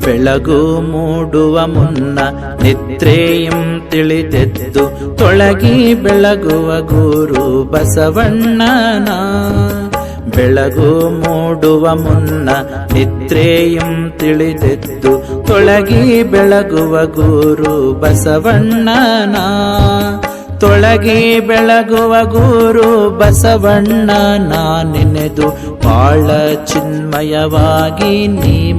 ಬೆಳಗು ಮೂಡುವ ಮುನ್ನ ನಿದ್ರೆಯಂ ತಿಳಿದೆದ್ದು ತೊಳಗಿ ಬೆಳಗುವ ಗುರು ಬಸವಣ್ಣನ. ಬೆಳಗು ಮೂಡುವ ಮುನ್ನ ನಿದ್ರೆಯಂ ತಿಳಿದೆದ್ದು ತೊಳಗಿ ಬೆಳಗುವ ಗುರು ಬಸವಣ್ಣನ. ತೊಳಗಿ ಬೆಳಗುವ ಗುರು ಬಸವಣ್ಣನ ನೆನೆದು ಬಾಳ ಚಿನ್ಮಯವಾಗಿ ನೀ